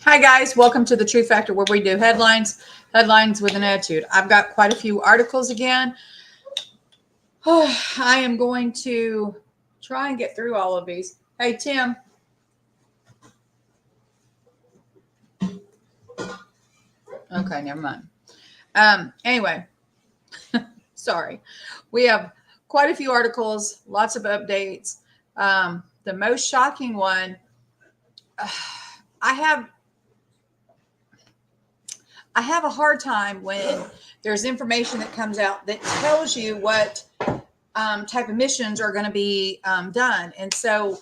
Hi, guys. Welcome to the True Factor, where we do headlines with an attitude. I've got quite a few articles again. I am going to try and get through all of these. Hey, Tim. Okay, never mind. Anyway, sorry. We have quite a few articles, lots of updates. The most shocking one, I have a hard time when there's information that comes out that tells you what type of missions are going to be done. And so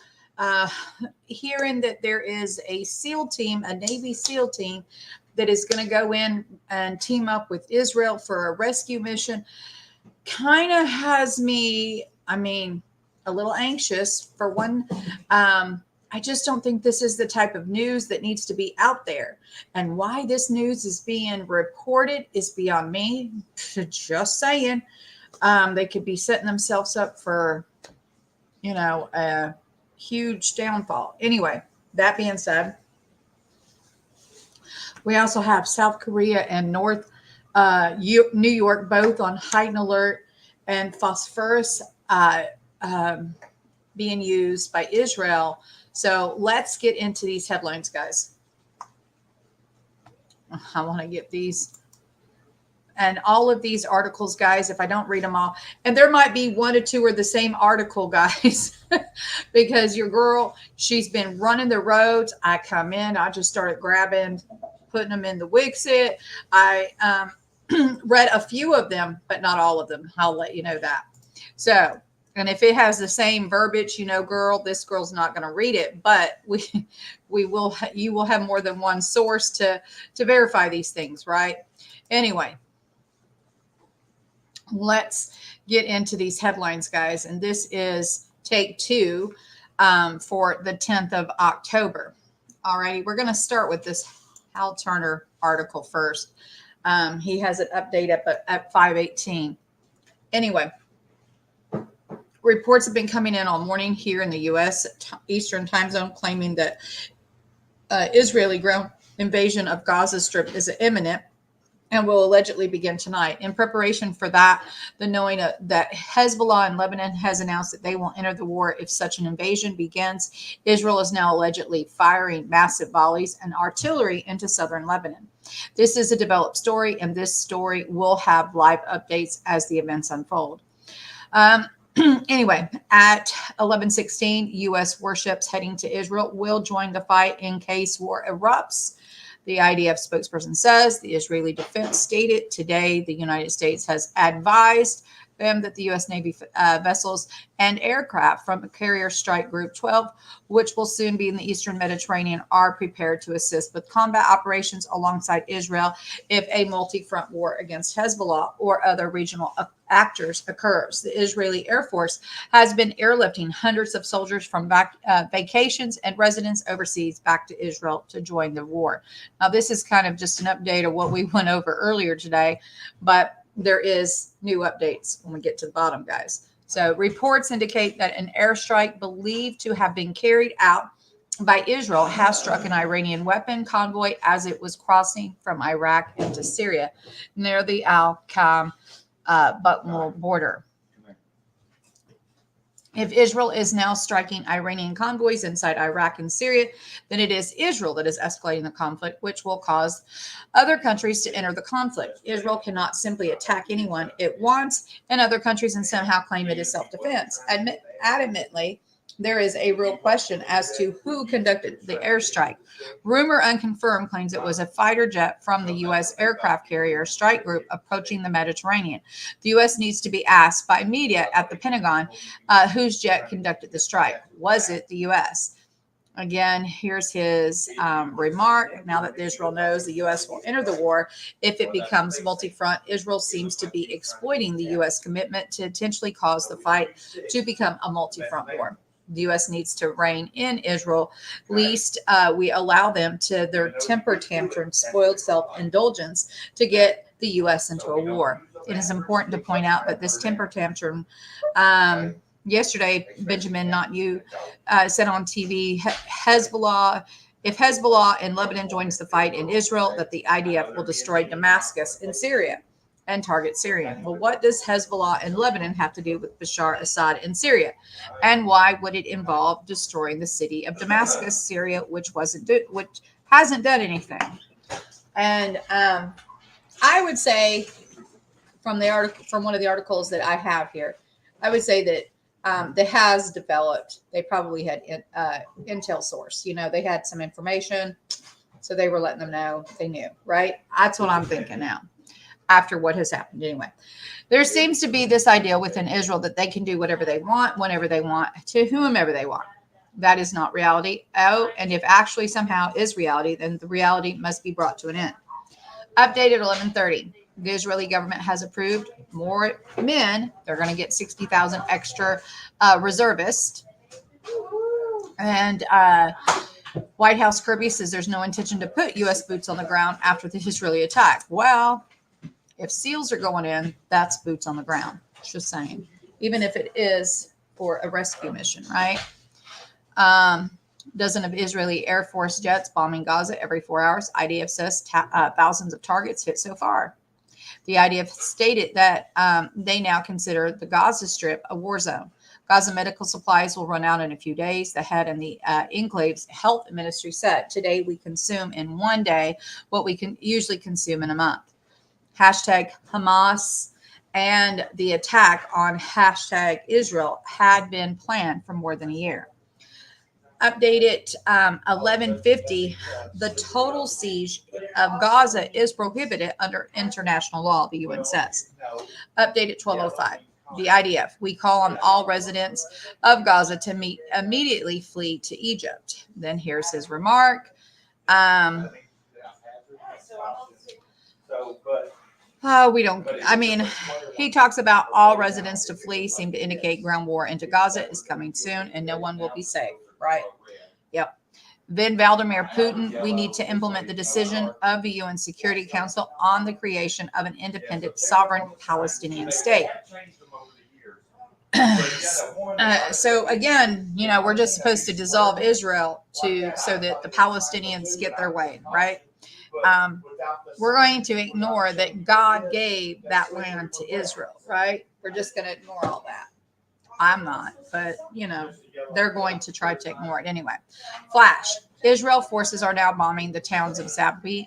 hearing that there is a SEAL team, a Navy SEAL team, that is going to go in and team up with Israel for a rescue mission kind of has me, a little anxious for one. I just don't think this is the type of news that needs to be out there. And why this news is being reported is beyond me. Just saying. They could be setting themselves up for, a huge downfall. Anyway, that being said, we also have South Korea and New York both on heightened alert, and phosphorus being used by Israel. So let's get into these headlines, guys. I want to get these. And all of these articles, guys, if I don't read them all, and there might be one or two are the same article, guys, because your girl, she's been running the roads. I come in, I just started grabbing, putting them in the Wixit. I read a few of them, but not all of them. I'll let you know that. So, and if it has the same verbiage, girl, this girl's not going to read it, but you will have more than one source to verify these things, right? Anyway, let's get into these headlines, guys. And this is take two for the 10th of October. All righty, we're going to start with this Hal Turner article first. He has an update at 5:18. Anyway, reports have been coming in all morning here in the U.S. Eastern time zone, claiming that Israeli ground invasion of Gaza Strip is imminent and will allegedly begin tonight. In preparation for that, the knowing that Hezbollah in Lebanon has announced that they will enter the war if such an invasion begins, Israel is now allegedly firing massive volleys and artillery into southern Lebanon. This is a developed story, and this story will have live updates as the events unfold. Anyway, at 11:16, U.S. warships heading to Israel will join the fight in case war erupts. The IDF spokesperson says the Israeli defense stated today the United States has advised them that the U.S. Navy vessels and aircraft from Carrier Strike Group 12, which will soon be in the Eastern Mediterranean, are prepared to assist with combat operations alongside Israel if a multi-front war against Hezbollah or other regional actors occurs. The Israeli Air Force has been airlifting hundreds of soldiers from vacations and residents overseas back to Israel to join the war. Now, this is kind of just an update of what we went over earlier today, but there is new updates when we get to the bottom, guys. So reports indicate that an airstrike believed to have been carried out by Israel has struck an Iranian weapon convoy as it was crossing from Iraq into Syria near the Al-Qam Bakhmul border. If Israel is now striking Iranian convoys inside Iraq and Syria, then it is Israel that is escalating the conflict, which will cause other countries to enter the conflict. Israel cannot simply attack anyone it wants in other countries and somehow claim it is self-defense. Admittedly, there is a real question as to who conducted the airstrike. Rumor unconfirmed claims it was a fighter jet from the U.S. aircraft carrier Strike Group approaching the Mediterranean. The U.S. needs to be asked by media at the Pentagon whose jet conducted the strike. Was it the U.S.? Again, here's his remark. Now that Israel knows the U.S. will enter the war if it becomes multi-front, Israel seems to be exploiting the U.S. commitment to intentionally cause the fight to become a multi-front war. The U.S. needs to rein in Israel, lest we allow them to their temper tantrum, spoiled self-indulgence to get the U.S. into a war. It is important to point out that this temper tantrum, yesterday, Benjamin, not you, said on TV, Hezbollah If Hezbollah in Lebanon joins the fight in Israel, that the IDF will destroy Damascus in Syria and target Syrian. Well, what does Hezbollah in Lebanon have to do with Bashar Assad in Syria? And why would it involve destroying the city of Damascus, Syria, which hasn't done anything? And I would say from the article, from one of the articles that I have here, I would say that that has developed. They probably had intel source. They had some information, so they were letting them know they knew. Right? That's what I'm thinking now. After what has happened, anyway, there seems to be this idea within Israel that they can do whatever they want, whenever they want, to whomever they want. That is not reality. Oh, and if actually somehow is reality, then the reality must be brought to an end. Updated 11:30. The Israeli government has approved more men. They're going to get 60,000 extra reservists. And White House Kirby says there's no intention to put U.S. boots on the ground after the Israeli attack. Well, if SEALs are going in, that's boots on the ground. Just saying. Even if it is for a rescue mission, right? Dozen of Israeli Air Force jets bombing Gaza every 4 hours. IDF says thousands of targets hit so far. The IDF stated that they now consider the Gaza Strip a war zone. Gaza medical supplies will run out in a few days. The head and the enclave's health ministry said, today we consume in one day what we can usually consume in a month. Hashtag Hamas and the attack on hashtag Israel had been planned for more than a year. Updated 11:50, the total siege of Gaza is prohibited under international law, the UN says. Updated 12:05, the IDF, we call on all residents of Gaza to immediately flee to Egypt. Then here's his remark. He talks about all residents to flee, seem to indicate ground war into Gaza is coming soon and no one will be safe, right? Yep. Then Vladimir Putin, we need to implement the decision of the UN Security Council on the creation of an independent, sovereign Palestinian state. So again, we're just supposed to dissolve Israel so that the Palestinians get their way, right? We're going to ignore that God gave that land to Israel, right? We're just going to ignore all that. I'm not, but they're going to try to ignore it anyway. Flash. Israel forces are now bombing the towns of Zapking,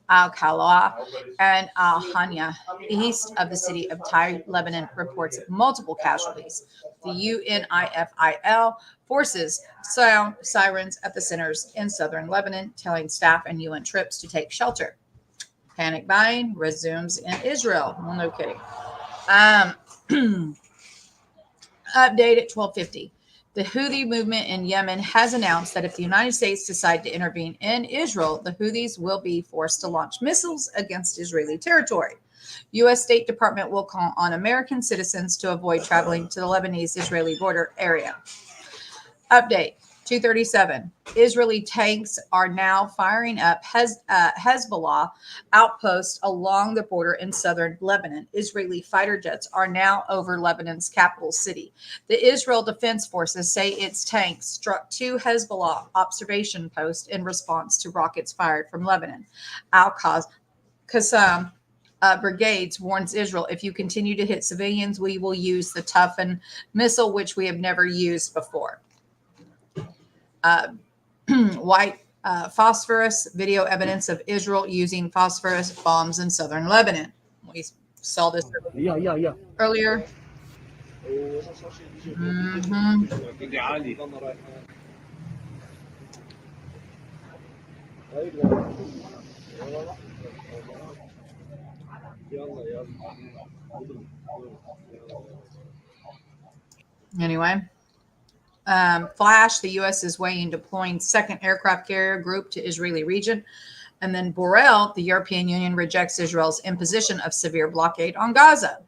Al-Khalah, and Al-Hanya, east of the city of Tyre. Lebanon reports multiple casualties. The UNIFIL forces sound sirens at the centers in southern Lebanon, telling staff and UN troops to take shelter. Panic buying resumes in Israel. Well, no kidding. Update at 12:50. The Houthi movement in Yemen has announced that if the United States decide to intervene in Israel, the Houthis will be forced to launch missiles against Israeli territory. U.S. State Department will call on American citizens to avoid traveling to the Lebanese-Israeli border area. Update 2:37. Israeli tanks are now firing up Hezbollah outposts along the border in southern Lebanon. Israeli fighter jets are now over Lebanon's capital city. The Israel Defense Forces say its tanks struck 2 Hezbollah observation posts in response to rockets fired from Lebanon. Al-Qassam brigades warns Israel, if you continue to hit civilians, we will use the Toughen missile, which we have never used before. White phosphorus, video evidence of Israel using phosphorus bombs in southern Lebanon. We saw this earlier. Anyway. Flash, the U.S. is weighing deploying second aircraft carrier group to Israeli region. And then Borrell, the European Union rejects Israel's imposition of severe blockade on Gaza.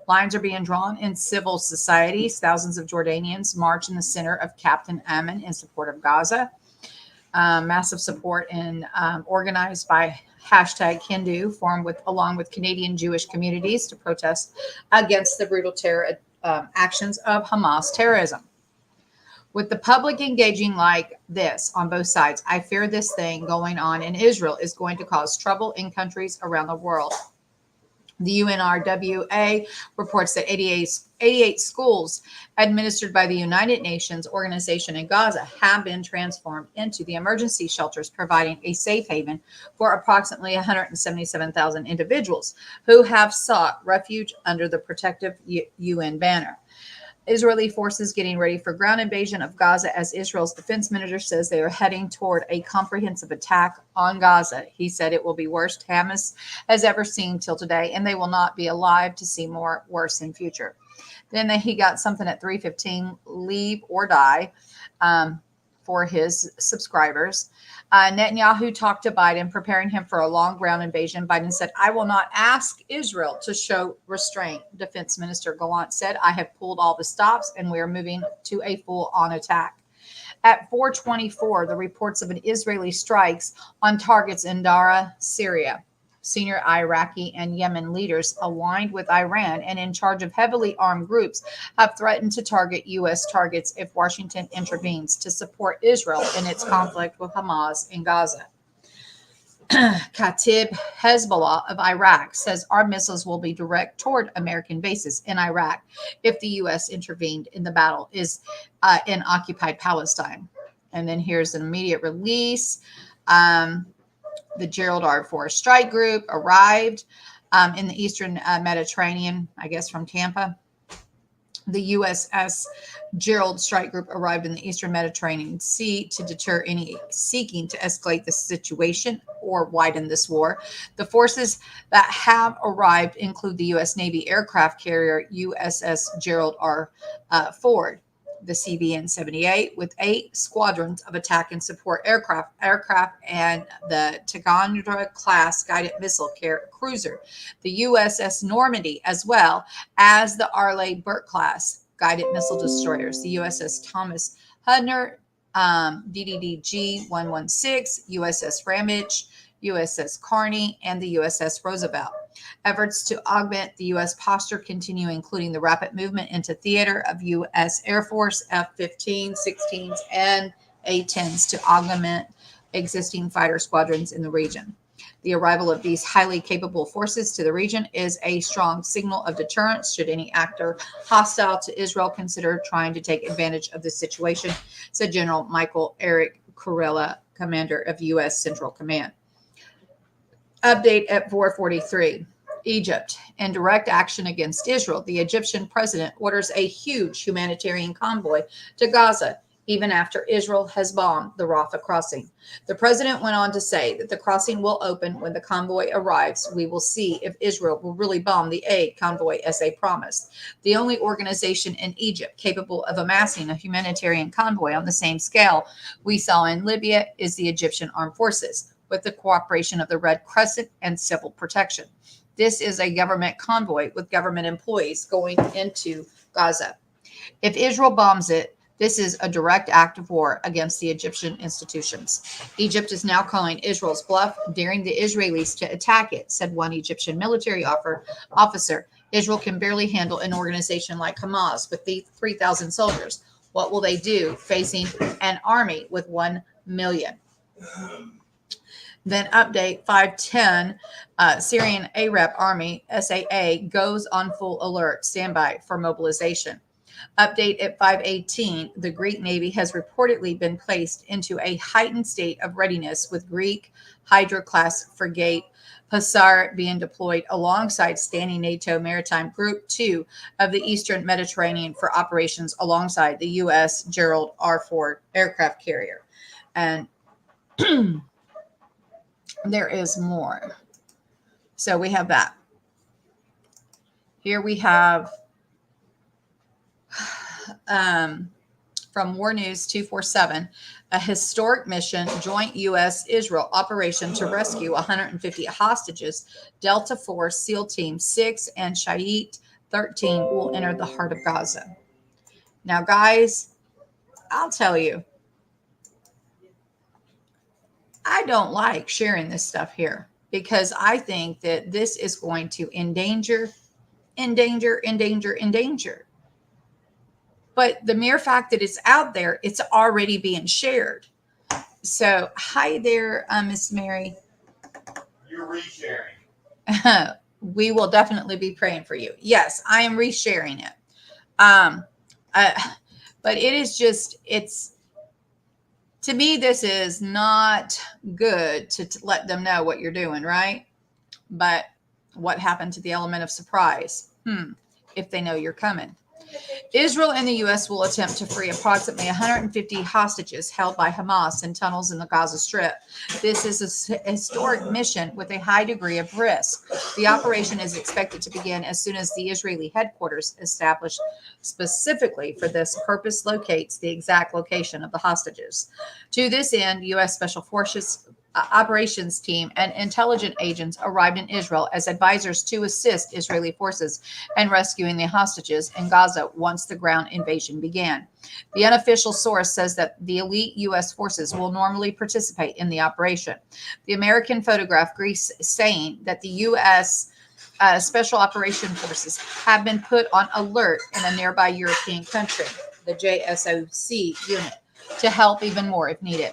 Lines are being drawn in civil societies. Thousands of Jordanians march in the center of Captain Ammon in support of Gaza. Massive support organized by hashtag Hindu, formed along with Canadian Jewish communities to protest against the brutal terror actions of Hamas terrorism. With the public engaging like this on both sides, I fear this thing going on in Israel is going to cause trouble in countries around the world. The UNRWA reports that 88 schools administered by the United Nations organization in Gaza have been transformed into the emergency shelters, providing a safe haven for approximately 177,000 individuals who have sought refuge under the protective UN banner. Israeli forces getting ready for ground invasion of Gaza as Israel's defense minister says they are heading toward a comprehensive attack on Gaza. He said it will be worst Hamas has ever seen till today, and they will not be alive to see more worse in future. Then he got something at 3:15, leave or die, for his subscribers. Netanyahu talked to Biden, preparing him for a long ground invasion. Biden said, I will not ask Israel to show restraint. Defense Minister Gallant said, I have pulled all the stops and we are moving to a full-on attack. At 4:24, the reports of an Israeli strikes on targets in Dara, Syria. Senior Iraqi and Yemen leaders aligned with Iran and in charge of heavily armed groups have threatened to target U.S. targets if Washington intervenes to support Israel in its conflict with Hamas in Gaza. Khatib Hezbollah of Iraq says our missiles will be direct toward American bases in Iraq if the U.S. intervened in the battle in occupied Palestine. And then here's an immediate release. The Gerald R. Forrest Strike Group arrived in the Eastern Mediterranean, I guess from Tampa. The USS Gerald Strike Group arrived in the Eastern Mediterranean Sea to deter any seeking to escalate the situation or widen this war. The forces that have arrived include the U.S. Navy aircraft carrier USS Gerald R. Ford, the CVN-78, with 8 squadrons of attack and support aircraft, and the Tigandra-class guided missile cruiser, the USS Normandy, as well as the Arleigh Burke-class guided missile destroyers, the USS Thomas Hudner, DDG-116, USS Ramage, USS Carney, and the USS Roosevelt. Efforts to augment the U.S. posture continue, including the rapid movement into theater of U.S. Air Force F-15, 16s, and A-10s to augment existing fighter squadrons in the region. The arrival of these highly capable forces to the region is a strong signal of deterrence should any actor hostile to Israel consider trying to take advantage of the situation, said General Michael Eric Kurilla, commander of U.S. Central Command. Update at 4:43. Egypt. In direct action against Israel, the Egyptian president orders a huge humanitarian convoy to Gaza, even after Israel has bombed the Rafah crossing. The president went on to say that the crossing will open when the convoy arrives. We will see if Israel will really bomb the aid convoy as they promised. The only organization in Egypt capable of amassing a humanitarian convoy on the same scale we saw in Libya is the Egyptian Armed Forces, with the cooperation of the Red Crescent and Civil Protection. This is a government convoy with government employees going into Gaza. If Israel bombs it, this is a direct act of war against the Egyptian institutions. Egypt is now calling Israel's bluff, daring the Israelis to attack it, said one Egyptian military officer. Israel can barely handle an organization like Hamas with 3,000 soldiers. What will they do facing an army with 1 million? Then update 5:10, Syrian Arab Army, SAA, goes on full alert, standby for mobilization. Update at 5:18, the Greek Navy has reportedly been placed into a heightened state of readiness with Greek Hydra-class frigate Phosphorus being deployed alongside standing NATO Maritime Group 2 of the Eastern Mediterranean for operations alongside the U.S. Gerald R. Ford aircraft carrier. And there is more. So we have that. Here we have from War News 247, a historic mission, joint U.S.-Israel operation to rescue 150 hostages. Delta Force, SEAL Team 6, and Shalit 13 will enter the heart of Gaza. Now, guys, I'll tell you, I don't like sharing this stuff here because I think that this is going to endanger But the mere fact that it's out there, it's already being shared. So, hi there, Miss Mary. You're resharing. We will definitely be praying for you. Yes, I am resharing it. Um, uh, but it is just, it's, to me, this is not good to let them know what you're doing, right? But what happened to the element of surprise? If they know you're coming. Israel and the U.S. will attempt to free approximately 150 hostages held by Hamas in tunnels in the Gaza Strip. This is a historic mission with a high degree of risk. The operation is expected to begin as soon as the Israeli headquarters, established specifically for this purpose, locates the exact location of the hostages. To this end, U.S. Special Forces operations team and intelligence agents arrived in Israel as advisors to assist Israeli forces in rescuing the hostages in Gaza once the ground invasion began. The unofficial source says that the elite U.S. forces will normally participate in the operation. The American photograph Greece saying that the U.S. Special Operation Forces have been put on alert in a nearby European country, the JSOC unit, to help even more if needed.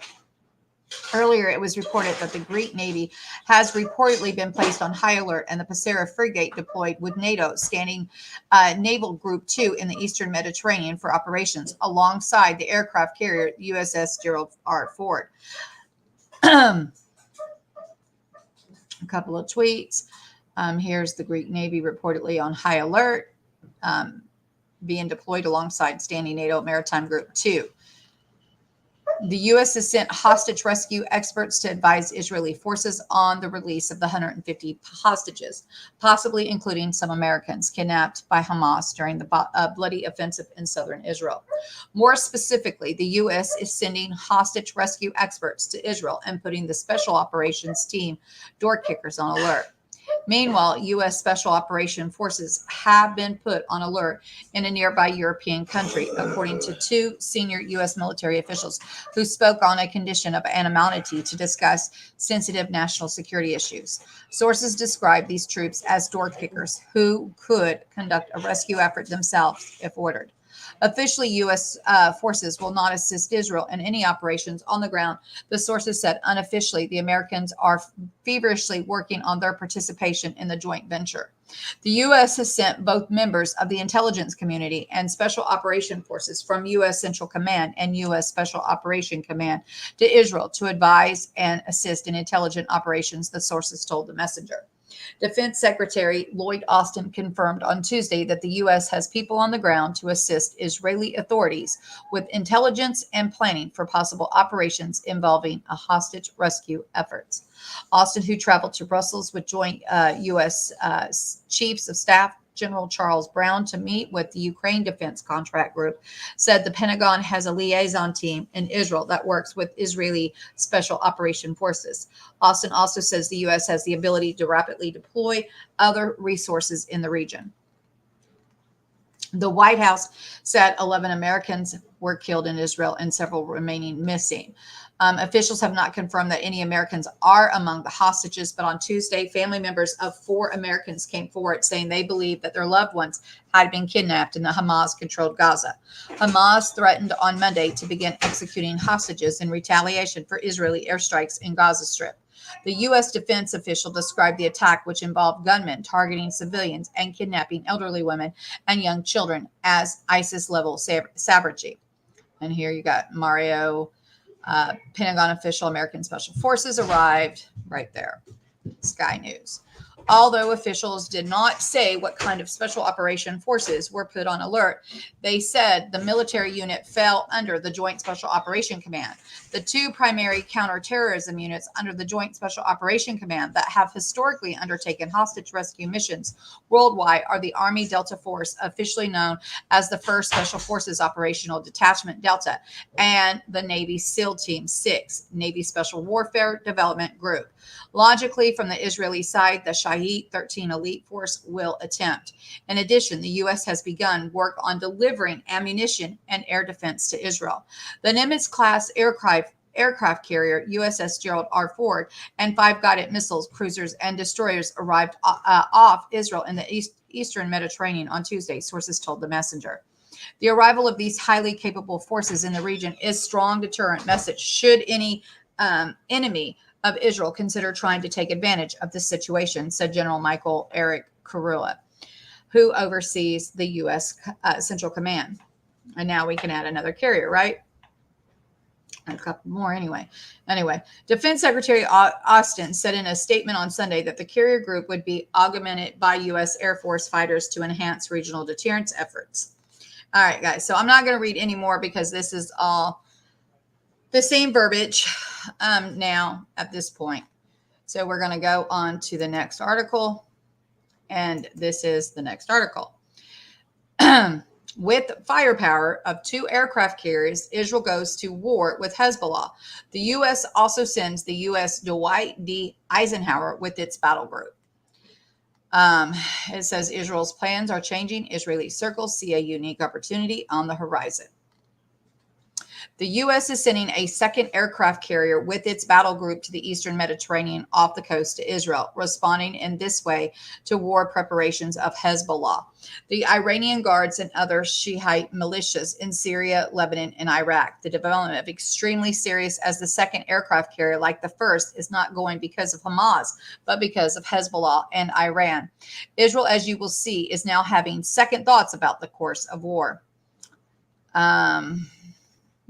Earlier, it was reported that the Greek Navy has reportedly been placed on high alert and the Passera frigate deployed with NATO standing Naval Group 2 in the Eastern Mediterranean for operations alongside the aircraft carrier USS Gerald R. Ford. A couple of tweets. Here's the Greek Navy reportedly on high alert, being deployed alongside standing NATO Maritime Group 2. The U.S. has sent hostage rescue experts to advise Israeli forces on the release of the 150 hostages, possibly including some Americans kidnapped by Hamas during the bloody offensive in southern Israel. More specifically, the U.S. is sending hostage rescue experts to Israel and putting the Special Operations Team door kickers on alert. Meanwhile, U.S. Special Operation Forces have been put on alert in a nearby European country, according to two senior U.S. military officials who spoke on a condition of anonymity to discuss sensitive national security issues. Sources describe these troops as door kickers who could conduct a rescue effort themselves if ordered. Officially, U.S. Forces will not assist Israel in any operations on the ground. The sources said unofficially, the Americans are feverishly working on their participation in the joint venture. The U.S. has sent both members of the intelligence community and Special Operation Forces from U.S. Central Command and U.S. Special Operation Command to Israel to advise and assist in intelligent operations, the sources told the messenger. Defense Secretary Lloyd Austin confirmed on Tuesday that the U.S. has people on the ground to assist Israeli authorities with intelligence and planning for possible operations involving a hostage rescue efforts. Austin, who traveled to Brussels with joint U.S. Chiefs of Staff General Charles Brown to meet with the Ukraine Defense Contract Group, said the Pentagon has a liaison team in Israel that works with Israeli Special Operation Forces. Austin also says the U.S. has the ability to rapidly deploy other resources in the region. The White House said 11 Americans were killed in Israel and several remaining missing. Officials have not confirmed that any Americans are among the hostages, but on Tuesday, family members of 4 Americans came forward saying they believe that their loved ones had been kidnapped in the Hamas-controlled Gaza. Hamas threatened on Monday to begin executing hostages in retaliation for Israeli airstrikes in Gaza Strip. The U.S. defense official described the attack, which involved gunmen targeting civilians and kidnapping elderly women and young children, as ISIS-level savagery. And here you got Mario, Pentagon official, American Special Forces arrived right there. Sky News. Although officials did not say what kind of special operation forces were put on alert, they said the military unit fell under the Joint Special Operation Command. The 2 primary counterterrorism units under the Joint Special Operation Command that have historically undertaken hostage rescue missions worldwide are the Army Delta Force, officially known as the 1st Special Forces Operational Detachment Delta, and the Navy SEAL Team 6, Navy Special Warfare Development Group. Logically, from the Israeli side, the Shahed 13 elite force will attempt. In addition, the U.S. has begun work on delivering ammunition and air defense to Israel. The Nimitz-class aircraft carrier USS Gerald R. Ford and 5 guided missiles, cruisers, and destroyers arrived off Israel in the Eastern Mediterranean on Tuesday, sources told the messenger. The arrival of these highly capable forces in the region is strong deterrent message should any enemy of Israel consider trying to take advantage of this situation, said General Michael Eric Kurilla, who oversees the U.S. Central Command. And now we can add another carrier, right? A couple more anyway. Defense Secretary Austin said in a statement on Sunday that the carrier group would be augmented by U.S. Air Force fighters to enhance regional deterrence efforts. All right, guys. So I'm not going to read any more because this is all the same verbiage now at this point. So we're going to go on to the next article. And this is the next article. With firepower of 2 aircraft carriers, Israel goes to war with Hezbollah. The U.S. also sends the U.S. Dwight D. Eisenhower with its battle group. It says Israel's plans are changing. Israeli circles see a unique opportunity on the horizon. The U.S. is sending a second aircraft carrier with its battle group to the eastern Mediterranean off the coast to Israel, responding in this way to war preparations of Hezbollah, the Iranian Guards, and other Shiite militias in Syria, Lebanon, and Iraq. The development of extremely serious as the second aircraft carrier, like the first, is not going because of Hamas, but because of Hezbollah and Iran. Israel, as you will see, is now having second thoughts about the course of war.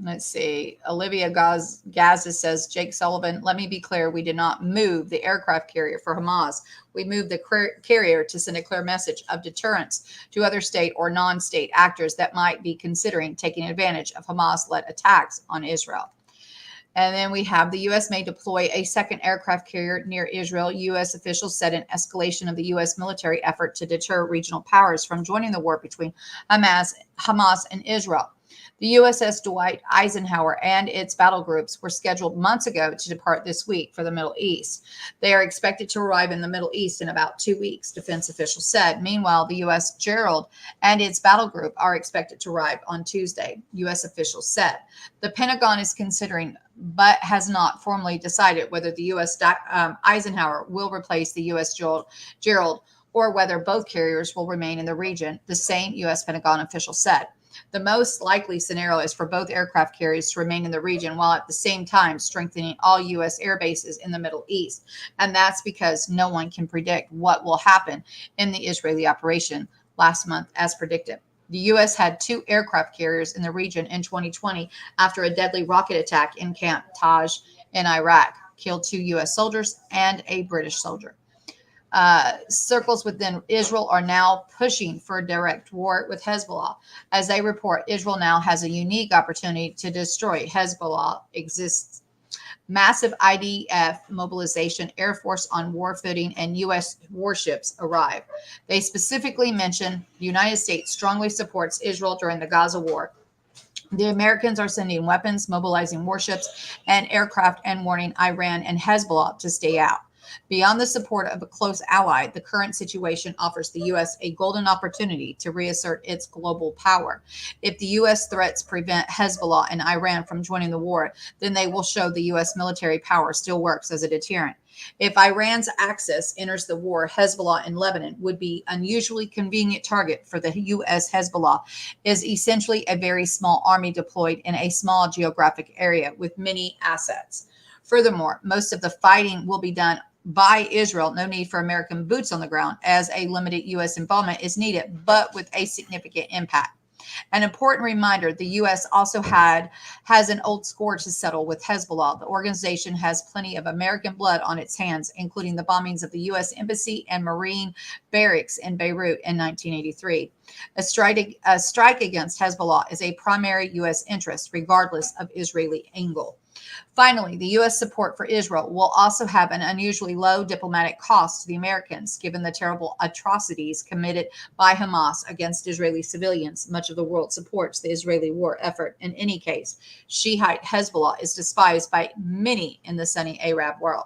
Let's see. Olivia Gaza says, Jake Sullivan, let me be clear. We did not move the aircraft carrier for Hamas. We moved the carrier to send a clear message of deterrence to other state or non-state actors that might be considering taking advantage of Hamas-led attacks on Israel. And then we have the U.S. may deploy a second aircraft carrier near Israel. U.S. officials said an escalation of the U.S. military effort to deter regional powers from joining the war between Hamas and Israel. The USS Dwight Eisenhower and its battle groups were scheduled months ago to depart this week for the Middle East. They are expected to arrive in the Middle East in about 2 weeks, defense officials said. Meanwhile, the U.S. Gerald and its battle group are expected to arrive on Tuesday, U.S. officials said. The Pentagon is considering, but has not formally decided whether the U.S. Eisenhower will replace the U.S. Gerald or whether both carriers will remain in the region, the same U.S. Pentagon official said. The most likely scenario is for both aircraft carriers to remain in the region while at the same time strengthening all U.S. air bases in the Middle East. And that's because no one can predict what will happen in the Israeli operation last month, as predicted. The U.S. had 2 aircraft carriers in the region in 2020 after a deadly rocket attack in Camp Taj in Iraq killed 2 U.S. soldiers and a British soldier. Circles within Israel are now pushing for a direct war with Hezbollah. As they report, Israel now has a unique opportunity to destroy Hezbollah exists. Massive IDF mobilization, Air Force on war footing, and U.S. warships arrive. They specifically mention the United States strongly supports Israel during the Gaza war. The Americans are sending weapons, mobilizing warships and aircraft, and warning Iran and Hezbollah to stay out. Beyond the support of a close ally, the current situation offers the U.S. a golden opportunity to reassert its global power. If the U.S. threats prevent Hezbollah and Iran from joining the war, then they will show the U.S. military power still works as a deterrent. If Iran's axis enters the war, Hezbollah in Lebanon would be an unusually convenient target for the U.S. Hezbollah is essentially a very small army deployed in a small geographic area with many assets. Furthermore, most of the fighting will be done by Israel. No need for American boots on the ground, as a limited U.S. involvement is needed, but with a significant impact. An important reminder, the U.S. also has an old score to settle with Hezbollah. The organization has plenty of American blood on its hands, including the bombings of the U.S. Embassy and Marine barracks in Beirut in 1983. A strike against Hezbollah is a primary U.S. interest, regardless of Israeli angle. Finally, the U.S. support for Israel will also have an unusually low diplomatic cost to the Americans, given the terrible atrocities committed by Hamas against Israeli civilians. Much of the world supports the Israeli war effort. In any case, Shiite Hezbollah is despised by many in the Sunni Arab world.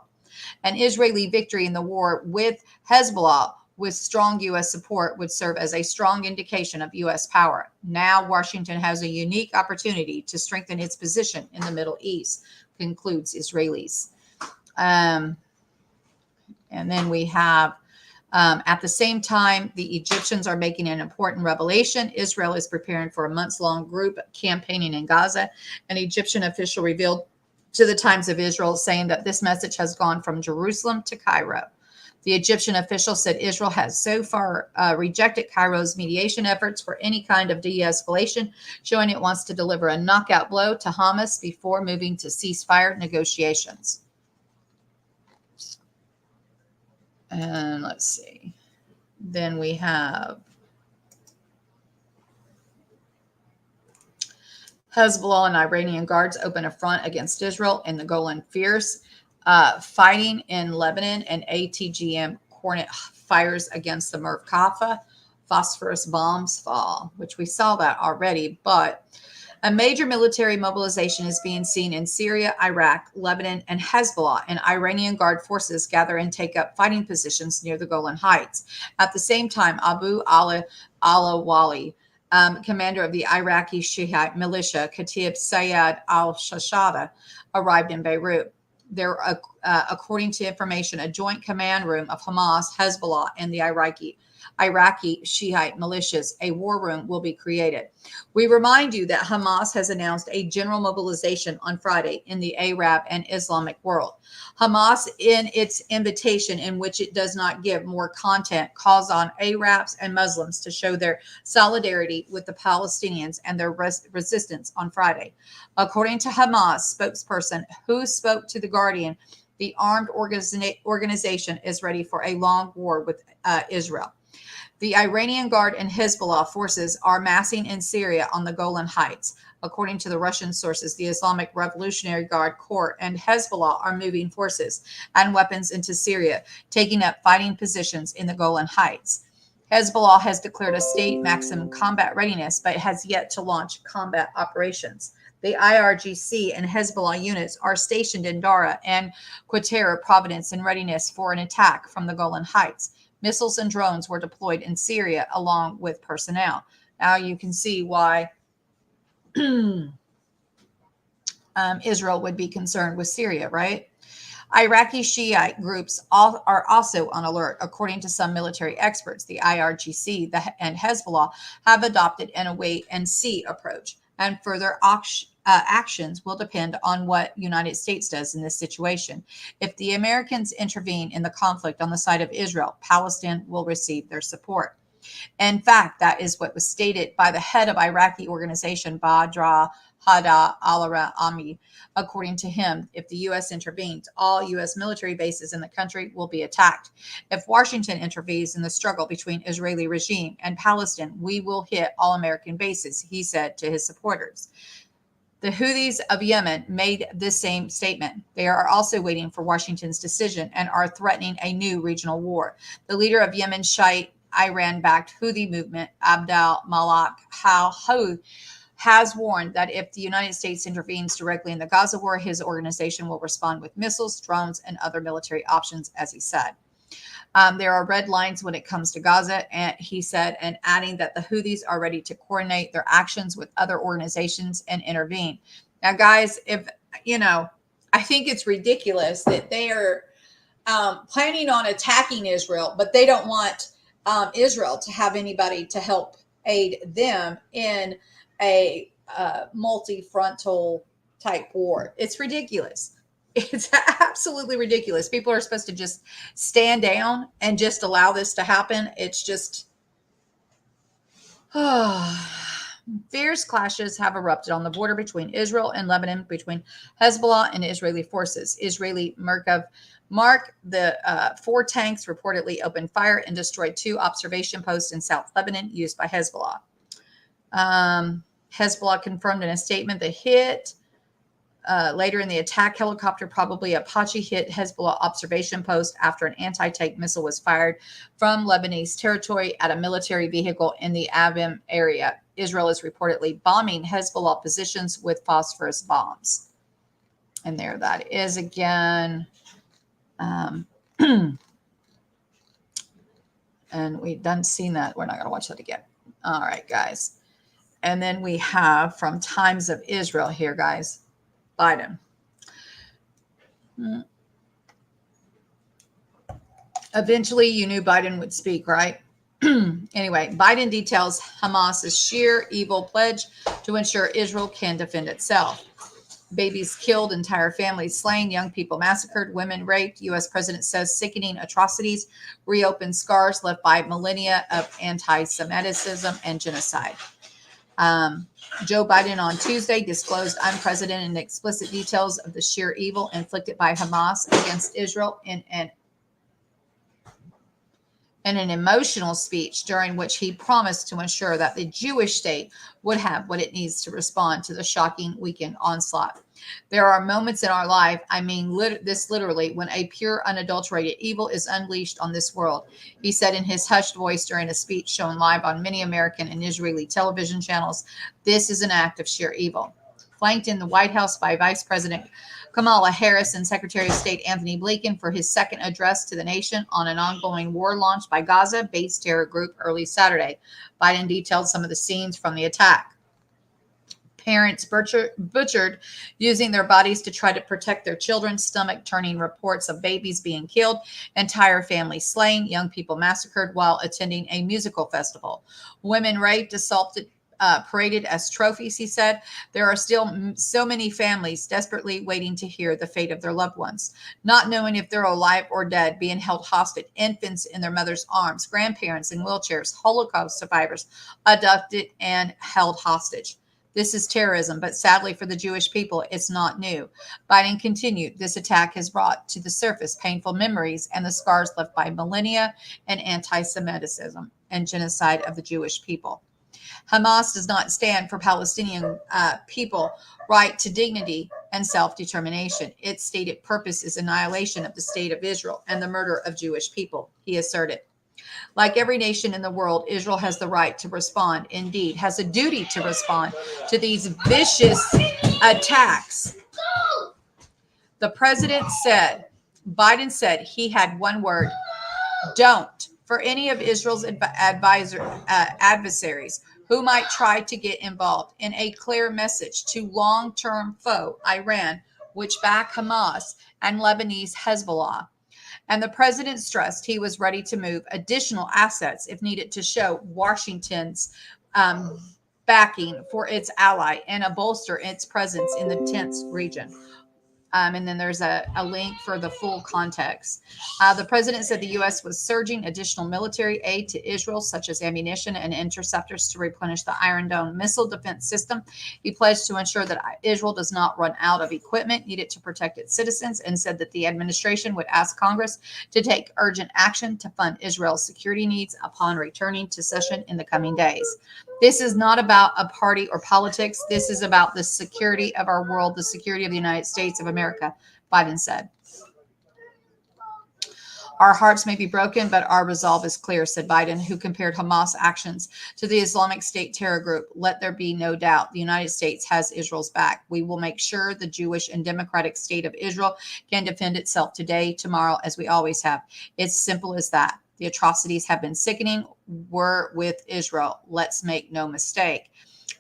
An Israeli victory in the war with Hezbollah with strong U.S. support would serve as a strong indication of U.S. power. Now Washington has a unique opportunity to strengthen its position in the Middle East, concludes Israelis. And then we have At the same time, the Egyptians are making an important revelation. Israel is preparing for a months-long group campaigning in Gaza. An Egyptian official revealed to the Times of Israel saying that this message has gone from Jerusalem to Cairo. The Egyptian official said Israel has so far rejected Cairo's mediation efforts for any kind of de-escalation, showing it wants to deliver a knockout blow to Hamas before moving to ceasefire negotiations. And let's see. Then we have Hezbollah and Iranian guards open a front against Israel in the Golan. Fierce fighting in Lebanon, and ATGM Hornet fires against the Merkava. Phosphorus bombs fall, which we saw that already, but a major military mobilization is being seen in Syria, Iraq, Lebanon, and Hezbollah, and Iranian guard forces gather and take up fighting positions near the Golan Heights. At the same time, Abu al-Wali, commander of the Iraqi Shiite militia, Khatib Sayyid al-Shashada, arrived in Beirut. There, according to information, a joint command room of Hamas, Hezbollah, and the Iraqi Shiite militias, a war room will be created. We remind you that Hamas has announced a general mobilization on Friday in the Arab and Islamic world. Hamas, in its invitation, in which it does not give more content, calls on Arabs and Muslims to show their solidarity with the Palestinians and their resistance on Friday. According to Hamas spokesperson who spoke to The Guardian, the armed organization is ready for a long war with Israel. The Iranian Guard and Hezbollah forces are massing in Syria on the Golan Heights. According to the Russian sources, the Islamic Revolutionary Guard Corps and Hezbollah are moving forces and weapons into Syria, taking up fighting positions in the Golan Heights. Hezbollah has declared a state maximum combat readiness, but has yet to launch combat operations. The IRGC and Hezbollah units are stationed in Dara and Quetta Province in readiness for an attack from the Golan Heights. Missiles and drones were deployed in Syria along with personnel. Now you can see why Israel would be concerned with Syria, right? Iraqi Shiite groups are also on alert. According to some military experts, the IRGC and Hezbollah have adopted an wait-and-see approach, and further actions will depend on what United States does in this situation. If the Americans intervene in the conflict on the side of Israel, Palestine will receive their support. In fact, that is what was stated by the head of Iraqi organization Badr Hada al-Ami. According to him, if the U.S. intervenes, all U.S. military bases in the country will be attacked. If Washington intervenes in the struggle between Israeli regime and Palestine, we will hit all American bases, he said to his supporters. The Houthis of Yemen made this same statement. They are also waiting for Washington's decision and are threatening a new regional war. The leader of Yemen's Shiite Iran-backed Houthi movement, Abdel Malak al-Houthi, has warned that if the United States intervenes directly in the Gaza war, his organization will respond with missiles, drones, and other military options, as he said. There are red lines when it comes to Gaza, and he said, and adding that the Houthis are ready to coordinate their actions with other organizations and intervene. Now, guys, I think it's ridiculous that they are planning on attacking Israel, but they don't want Israel to have anybody to help aid them in a multi-frontal type war. It's ridiculous. It's absolutely ridiculous. People are supposed to just stand down and just allow this to happen. It's just fierce clashes have erupted on the border between Israel and Lebanon, between Hezbollah and Israeli forces. Israeli Merkava, the 4 tanks reportedly opened fire and destroyed 2 observation posts in South Lebanon used by Hezbollah. Hezbollah confirmed in a statement the hit. Later in the attack, helicopter, probably Apache, hit Hezbollah observation post after an anti-tank missile was fired from Lebanese territory at a military vehicle in the Avim area. Israel is reportedly bombing Hezbollah positions with phosphorus bombs. And there that is again. And we've done seen that. We're not going to watch that again. All right, guys. And then we have from Times of Israel here, guys. Biden. Eventually, you knew Biden would speak, right? Anyway, Biden details Hamas's sheer evil pledge to ensure Israel can defend itself. Babies killed, entire families slain, young people massacred, women raped. U.S. President says sickening atrocities reopen scars left by millennia of anti-Semitism and genocide. Joe Biden on Tuesday disclosed unprecedented and explicit details of the sheer evil inflicted by Hamas against Israel in an emotional speech during which he promised to ensure that the Jewish state would have what it needs to respond to the shocking weekend onslaught. There are moments in our life, I mean this literally, when a pure, unadulterated evil is unleashed on this world, he said in his hushed voice during a speech shown live on many American and Israeli television channels. This is an act of sheer evil. Flanked in the White House by Vice President Kamala Harris and Secretary of State Anthony Blinken for his second address to the nation on an ongoing war launched by Gaza-based terror group early Saturday. Biden detailed some of the scenes from the attack. Parents butchered using their bodies to try to protect their children, stomach-turning reports of babies being killed, entire families slain, young people massacred while attending a musical festival. Women raped, assaulted, paraded as trophies, he said. There are still so many families desperately waiting to hear the fate of their loved ones, not knowing if they're alive or dead, being held hostage, infants in their mother's arms, grandparents in wheelchairs, Holocaust survivors abducted and held hostage. This is terrorism, but sadly for the Jewish people, it's not new. Biden continued, this attack has brought to the surface painful memories and the scars left by millennia and anti-Semitism and genocide of the Jewish people. Hamas does not stand for Palestinian people right to dignity and self-determination. Its stated purpose is annihilation of the state of Israel and the murder of Jewish people, he asserted. Like every nation in the world, Israel has the right to respond, indeed, has a duty to respond to these vicious attacks. The president said, Biden said he had one word, don't, for any of Israel's adversaries who might try to get involved, in a clear message to long-term foe, Iran, which back Hamas, and Lebanese Hezbollah. And the president stressed he was ready to move additional assets if needed to show Washington's backing for its ally and bolster its presence in the tense region. And then there's a link for the full context. The president said the U.S. was surging additional military aid to Israel, such as ammunition and interceptors to replenish the Iron Dome missile defense system. He pledged to ensure that Israel does not run out of equipment needed to protect its citizens, and said that the administration would ask Congress to take urgent action to fund Israel's security needs upon returning to session in the coming days. This is not about a party or politics. This is about the security of our world, the security of the United States of America, Biden said. Our hearts may be broken, but our resolve is clear, said Biden, who compared Hamas actions to the Islamic State terror group. Let there be no doubt. The United States has Israel's back. We will make sure the Jewish and democratic state of Israel can defend itself today, tomorrow, as we always have. It's simple as that. The atrocities have been sickening. We're with Israel. Let's make no mistake.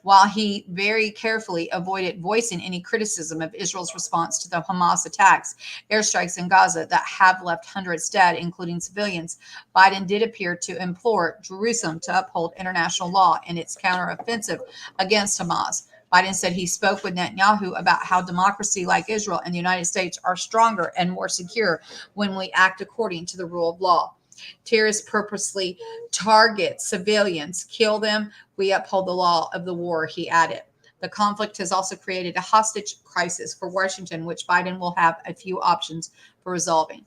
While he very carefully avoided voicing any criticism of Israel's response to the Hamas attacks, airstrikes in Gaza that have left hundreds dead, including civilians, Biden did appear to implore Jerusalem to uphold international law in its counteroffensive against Hamas. Biden said he spoke with Netanyahu about how democracy like Israel and the United States are stronger and more secure when we act according to the rule of law. Terrorists purposely target civilians, kill them. We uphold the law of the war, he added. The conflict has also created a hostage crisis for Washington, which Biden will have a few options for resolving.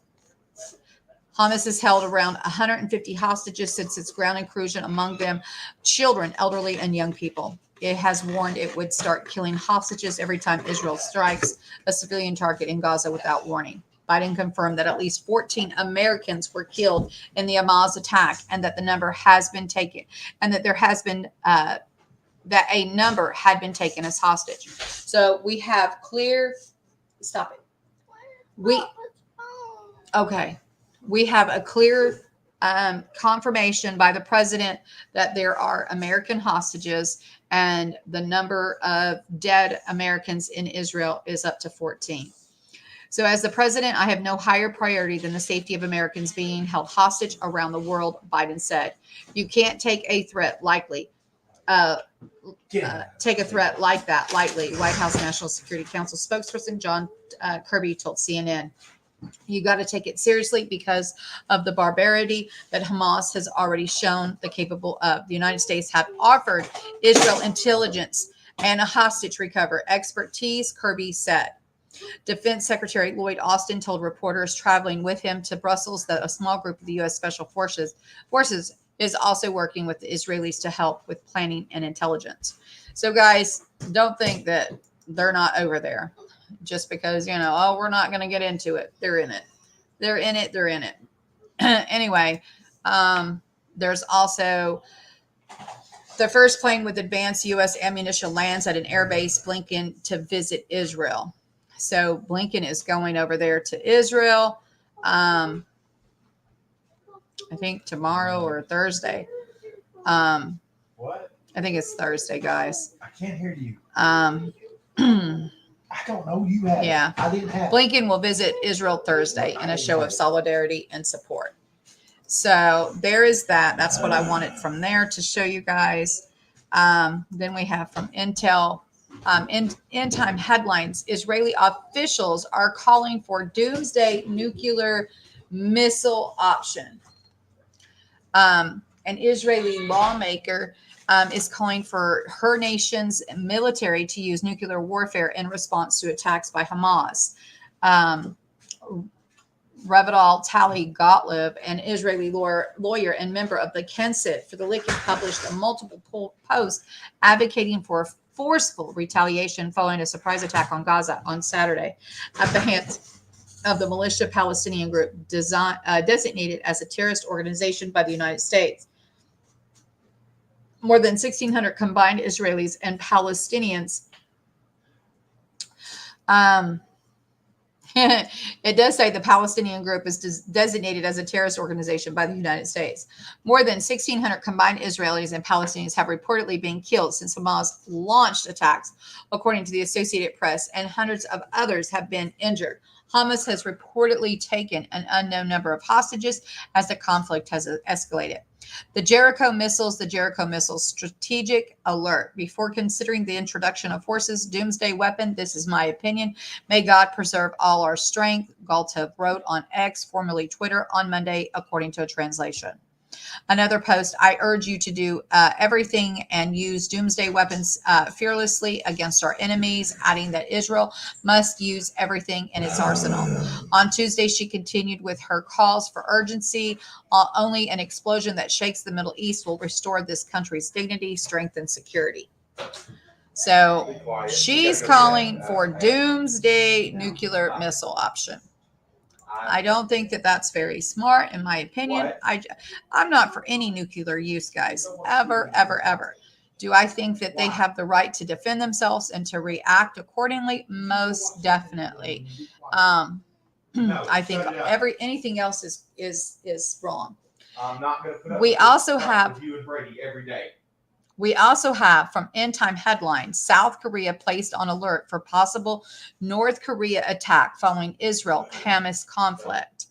Hamas has held around 150 hostages since its ground incursion, among them children, elderly, and young people. It has warned it would start killing hostages every time Israel strikes a civilian target in Gaza without warning. Biden confirmed that at least 14 Americans were killed in the Hamas attack, and that the number has been taken, and that there has been that a number had been taken as hostage. So we have clear. Stop it. We have a clear confirmation by the president that there are American hostages, and the number of dead Americans in Israel is up to 14. So, as the president, I have no higher priority than the safety of Americans being held hostage around the world, Biden said. You can't take a threat lightly. Take a threat like that lightly, White House National Security Council spokesperson John Kirby told CNN. You got to take it seriously because of the barbarity that Hamas has already shown the capable of. The United States have offered Israel intelligence and a hostage recovery expertise, Kirby said. Defense Secretary Lloyd Austin told reporters traveling with him to Brussels that a small group of the U.S. Special Forces is also working with the Israelis to help with planning and intelligence. So, guys, don't think that they're not over there just because, oh, we're not going to get into it. They're in it. They're in it. They're in it. Anyway, there's also the first plane with advanced U.S. ammunition lands at an airbase, Blinken, to visit Israel. So Blinken is going over there to Israel, I think tomorrow or Thursday. What? I think it's Thursday, guys. I can't hear you. I don't know. You have. Yeah. I didn't have. Blinken will visit Israel Thursday in a show of solidarity and support. So there is that. That's what I wanted from there to show you guys. Then we have from Intel. End time headlines. Israeli officials are calling for doomsday nuclear missile option. An Israeli lawmaker is calling for her nation's military to use nuclear warfare in response to attacks by Hamas. Revadal Tali Gottlieb, an Israeli lawyer and member of the Knesset for the Likud, published a multiple post advocating for forceful retaliation following a surprise attack on Gaza on Saturday at the hands of the militia Palestinian group designated as a terrorist organization by the United States. More than 1,600 combined Israelis and Palestinians. It does say the Palestinian group is designated as a terrorist organization by the United States. More than 1,600 combined Israelis and Palestinians have reportedly been killed since Hamas launched attacks, according to the Associated Press, and hundreds of others have been injured. Hamas has reportedly taken an unknown number of hostages as the conflict has escalated. The Jericho missiles strategic alert. Before considering the introduction of forces, doomsday weapon, this is my opinion. May God preserve all our strength, Galtov wrote on X, formerly Twitter, on Monday, according to a translation. Another post, I urge you to do everything and use doomsday weapons fearlessly against our enemies, adding that Israel must use everything in its arsenal. On Tuesday, she continued with her calls for urgency. Only an explosion that shakes the Middle East will restore this country's dignity, strength, and security. So she's calling for doomsday nuclear missile option. I don't think that that's very smart, in my opinion. I'm not for any nuclear use, guys, ever, ever, ever. Do I think that they have the right to defend themselves and to react accordingly? Most definitely. I think anything else is wrong. I'm not going to put up We also have with you and Brady every day. We also have from End Time headlines, South Korea placed on alert for possible North Korea attack following Israel-Hamas conflict.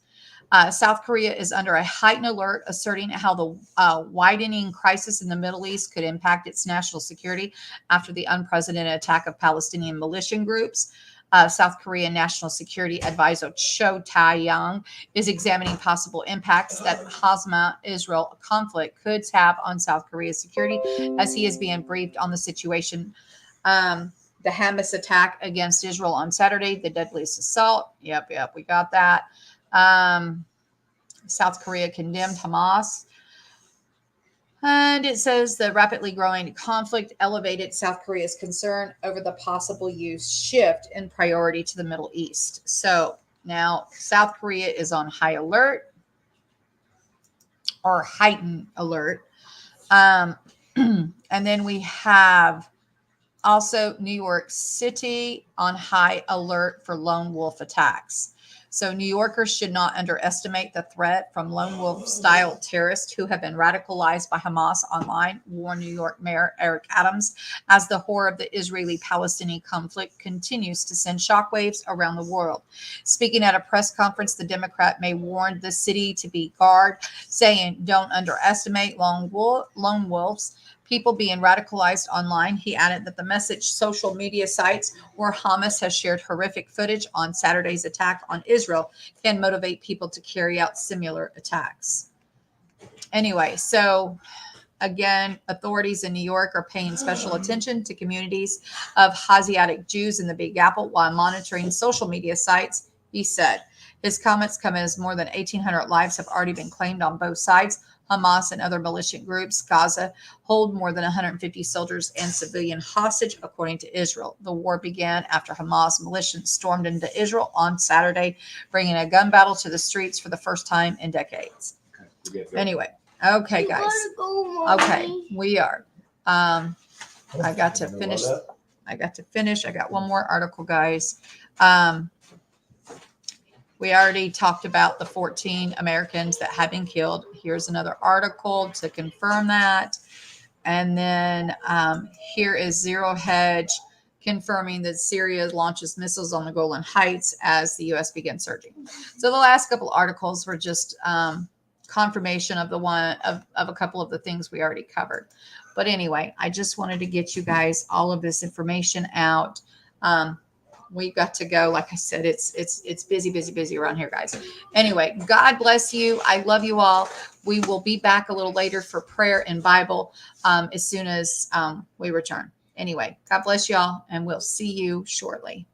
South Korea is under a heightened alert, asserting how the widening crisis in the Middle East could impact its national security after the unprecedented attack of Palestinian militia groups. South Korean National Security Advisor Cho Tae-yong is examining possible impacts that Hamas-Israel conflict could have on South Korea's security as he is being briefed on the situation. The Hamas attack against Israel on Saturday, the deadliest assault. Yep, we got that. South Korea condemned Hamas. And it says the rapidly growing conflict elevated South Korea's concern over the possible shift in priority to the Middle East. So now South Korea is on high alert or heightened alert. And then we have Also, New York City on high alert for lone wolf attacks. So, New Yorkers should not underestimate the threat from lone wolf style terrorists who have been radicalized by Hamas online, warned New York Mayor Eric Adams, as the horror of the Israeli Palestinian conflict continues to send shockwaves around the world. Speaking at a press conference, the Democrat may warned the city to be guard, saying, "Don't underestimate lone wolves. People being radicalized online." He added that the message social media sites where Hamas has shared horrific footage on Saturday's attack on Israel can motivate people to carry out similar attacks. Anyway, so again, authorities in New York are paying special attention to communities of Hasiatic Jews in the Big Apple while monitoring social media sites, he said. His comments come as more than 1,800 lives have already been claimed on both sides. Hamas and other militant groups, Gaza, hold more than 150 soldiers and civilian hostage, according to Israel. The war began after Hamas militias stormed into Israel on Saturday, bringing a gun battle to the streets for the first time in decades. Anyway, okay, guys. Okay, we are. I got to finish. I got one more article, guys. We already talked about the 14 Americans that have been killed. Here's another article to confirm that. And then here is Zero Hedge confirming that Syria launches missiles on the Golan Heights as the U.S. begins surging. So the last couple articles were just confirmation of a couple of the things we already covered. But anyway, I just wanted to get you guys all of this information out. We've got to go. Like I said, it's busy around here, guys. Anyway, God bless you. I love you all. We will be back a little later for prayer and Bible as soon as we return. Anyway, God bless y'all, and we'll see you shortly.